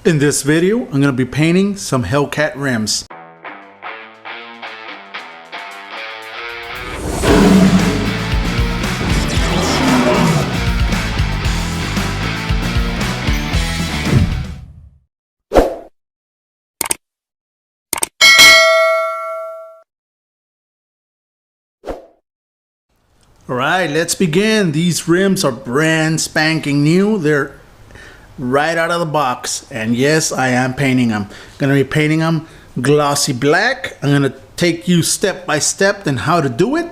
In this video, I'm going to be painting some Hellcat rims. Alright, let's begin. These rims are brand spanking new. They're right out of the box, and yes, I am painting them. I'm gonna be painting them glossy black. I'm gonna take you step by step in how to do it.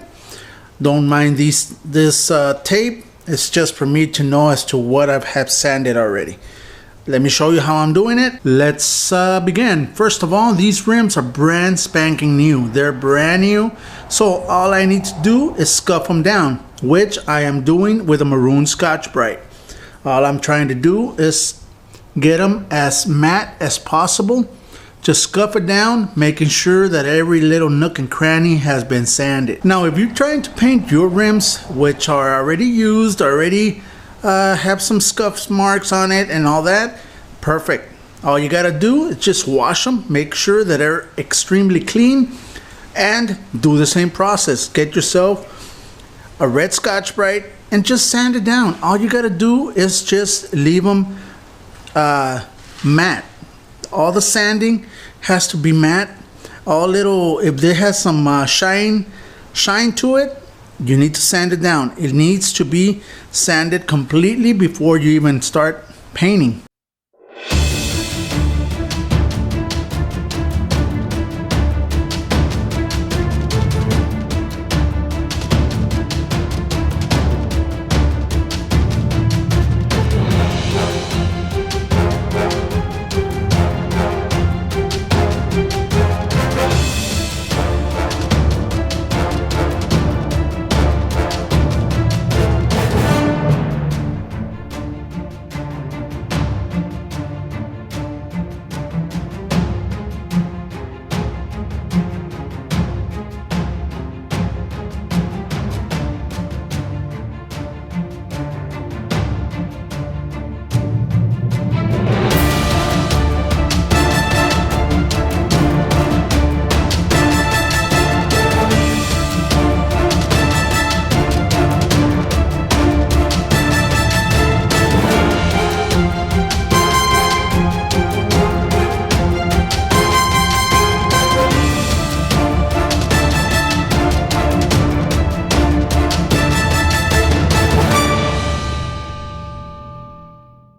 Don't mind this tape. It's just for me to know as to what I have sanded already. Let me show you how I'm doing it. Let's begin. First of all, these rims are brand spanking new. They're brand new, so all I need to do is scuff them down, which I am doing with a maroon Scotch-Brite. All I'm trying to do is get them as matte as possible. Just scuff it down, making sure that every little nook and cranny has been sanded. Now, if you're trying to paint your rims, which are already used, have some scuff marks on it and all that, perfect. All you gotta do is just wash them, make sure that they're extremely clean, and do the same process. Get yourself a red Scotch-Brite and just sand it down. All you gotta do is just leave them matte. All the sanding has to be matte. If there has some shine to it, you need to sand it down. It needs to be sanded completely before you even start painting.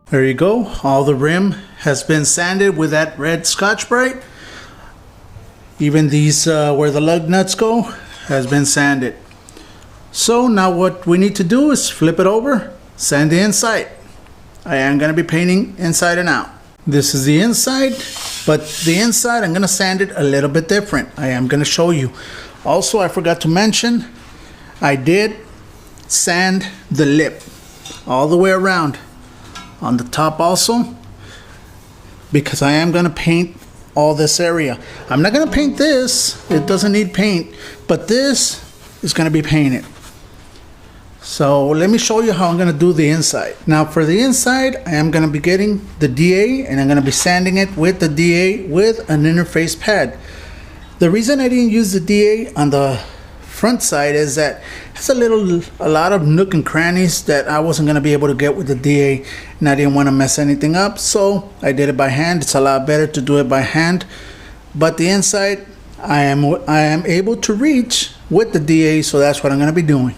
There you go. All the rim has been sanded with that red Scotch-Brite. Even these where the lug nuts go has been sanded. So now what we need to do is flip it over, sand the inside. I am going to be painting inside and out. This is the inside, but the inside I'm going to sand it a little bit different. I am going to show you. Also, I forgot to mention, I did sand the lip all the way around. On the top also, because I am going to paint all this area. I'm not going to paint this, it doesn't need paint, but this is going to be painted. So let me show you how I'm going to do the inside. Now for the inside, I am going to be getting the DA, and I'm going to be sanding it with the DA with an interface pad. The reason I didn't use the DA on the front side is that it's a lot of nook and crannies that I wasn't going to be able to get with the DA, and I didn't want to mess anything up, so I did it by hand. It's a lot better to do it by hand, but the inside I am able to reach with the DA, so that's what I'm going to be doing.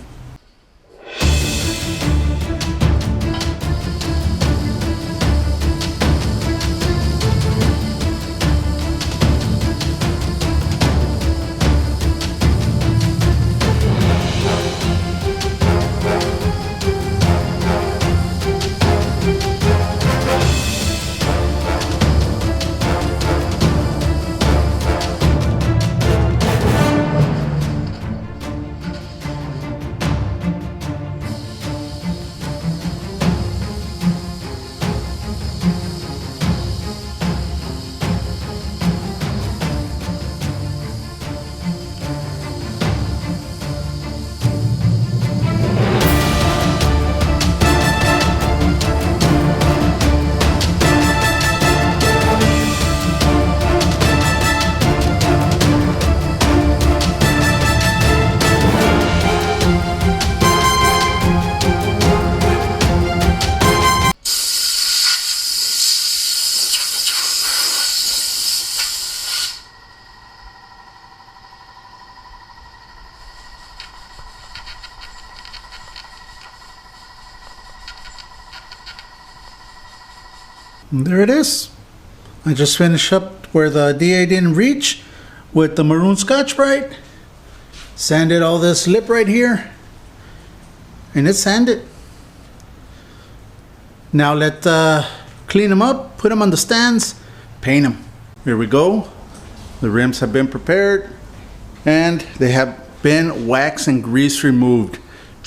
And there it is. I just finished up where the DA didn't reach with the maroon Scotch-Brite. Sanded all this lip right here, and it's sanded. Now let's clean them up, put them on the stands, paint them. Here we go. The rims have been prepared and they have been wax and grease removed.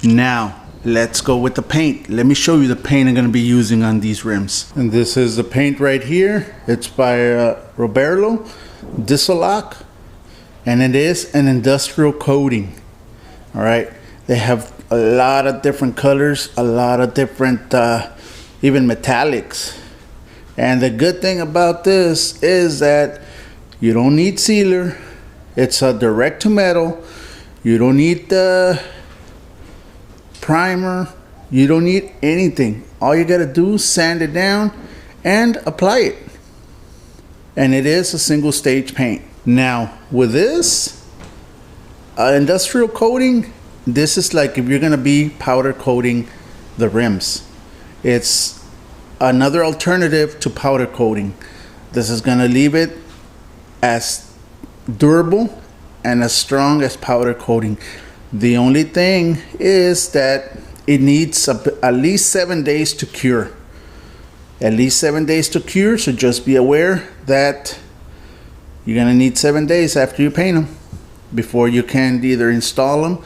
Now let's go with the paint. Let me show you the paint I'm going to be using on these rims. And this is the paint right here. It's by Roberto Disolock, and it is an industrial coating. All right, they have a lot of different colors, a lot of different even metallics. And the good thing about this is that you don't need sealer. It's a direct to metal. You don't need the primer. You don't need anything. All you gotta do is sand it down and apply it. And it is a single stage paint. Now with this industrial coating, this is like if you're gonna be powder coating the rims. It's another alternative to powder coating. This is gonna leave it as durable and as strong as powder coating. The only thing is that it needs at least 7 days to cure. At least 7 days to cure, so just be aware that you're gonna need 7 days after you paint them before you can either install them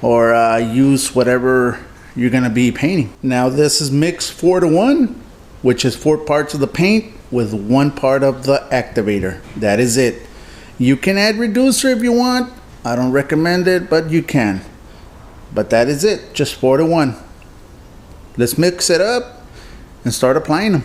or use whatever you're gonna be painting. Now this is mixed 4-to-1, which is 4 parts of the paint with 1 part of the activator. That is it. You can add reducer if you want. I don't recommend it, but you can. But that is it, just 4-to-1. Let's mix it up and start applying them.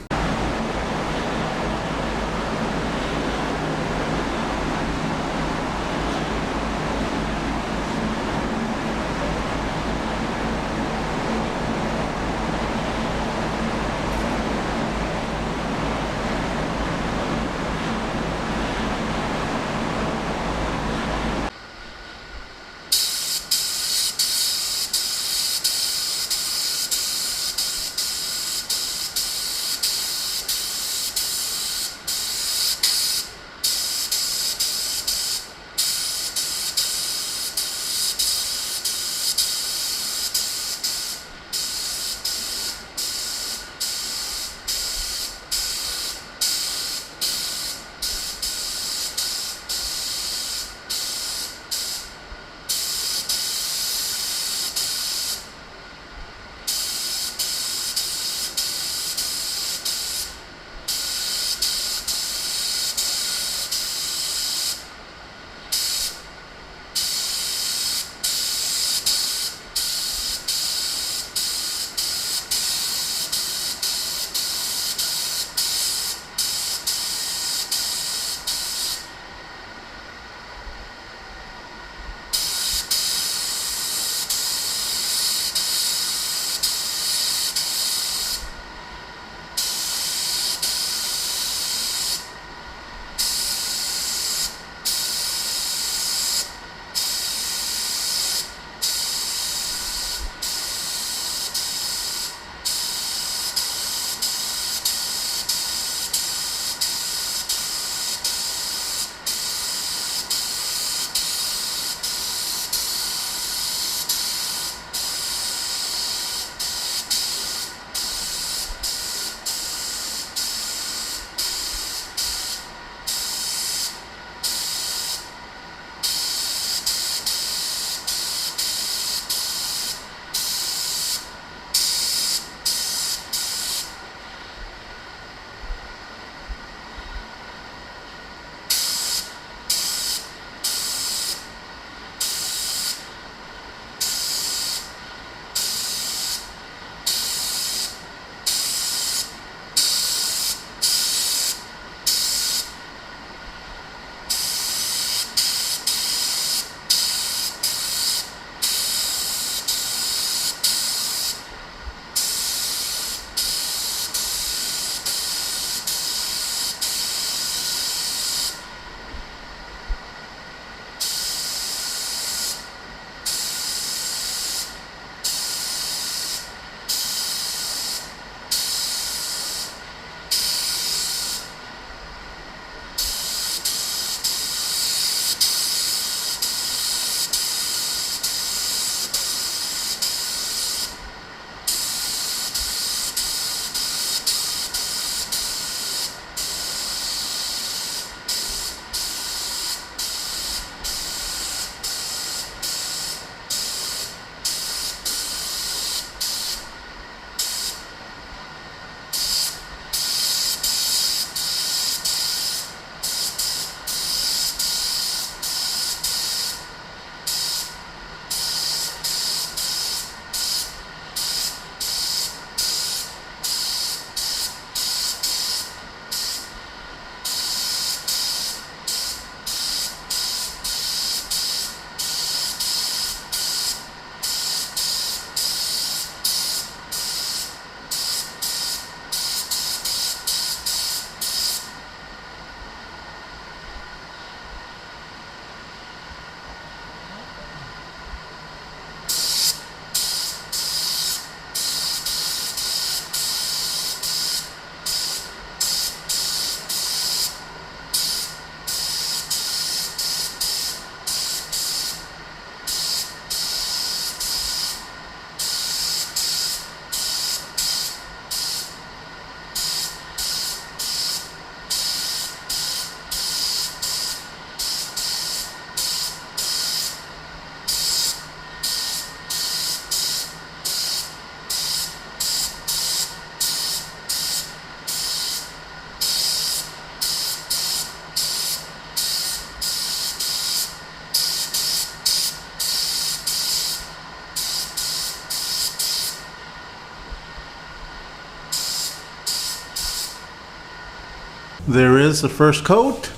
there is the first coat.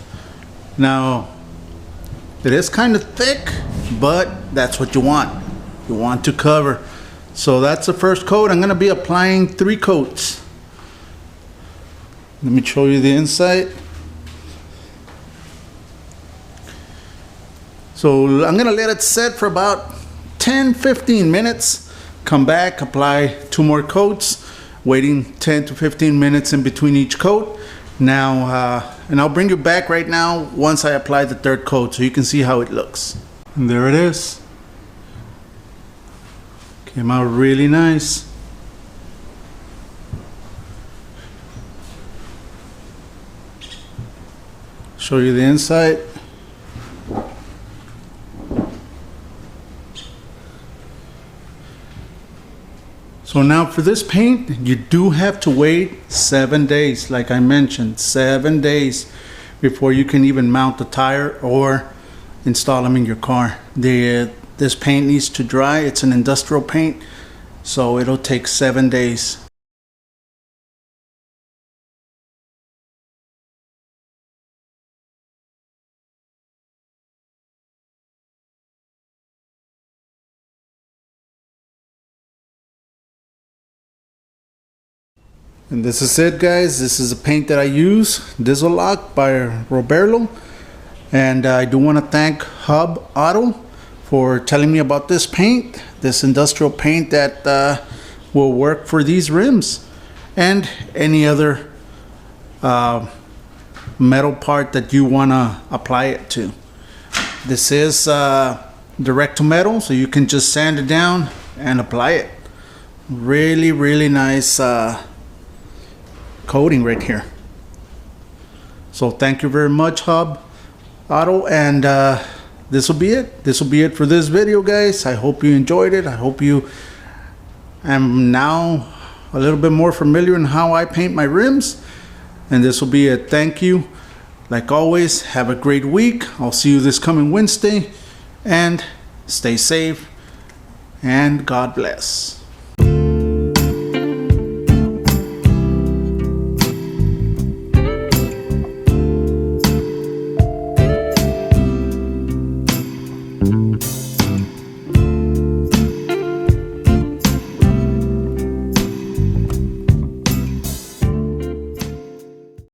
Now it is kind of thick, but that's what you want. You want to cover. So that's the first coat. I'm going to be applying 3 coats. Let me show you the inside. So I'm going to let it set for about 10-15 minutes. Come back, apply 2 more coats, waiting 10 to 15 minutes in between each coat. Now, and I'll bring you back right now once I apply the 3rd coat so you can see how it looks. And there it is. Came out really nice. Show you the inside. So now for this paint, you do have to wait 7 days, like I mentioned, 7 days before you can even mount the tire or install them in your car. This paint needs to dry. It's an industrial paint, so it'll take 7 days. And this is it, guys. This is a paint that I use, Diesel Lock by Roberto. And I do want to thank Hub Auto for telling me about this paint, this industrial paint that will work for these rims and any other metal part that you want to apply it to. This is direct to metal, so you can just sand it down and apply it. Really, really nice coating right here. So thank you very much, Hub Auto, and this will be it. This will be it for this video, guys. I hope you enjoyed it. I hope you am now a little bit more familiar in how I paint my rims, and this will be it. Thank you. Like always, have a great week. I'll see you this coming Wednesday, and stay safe and God bless.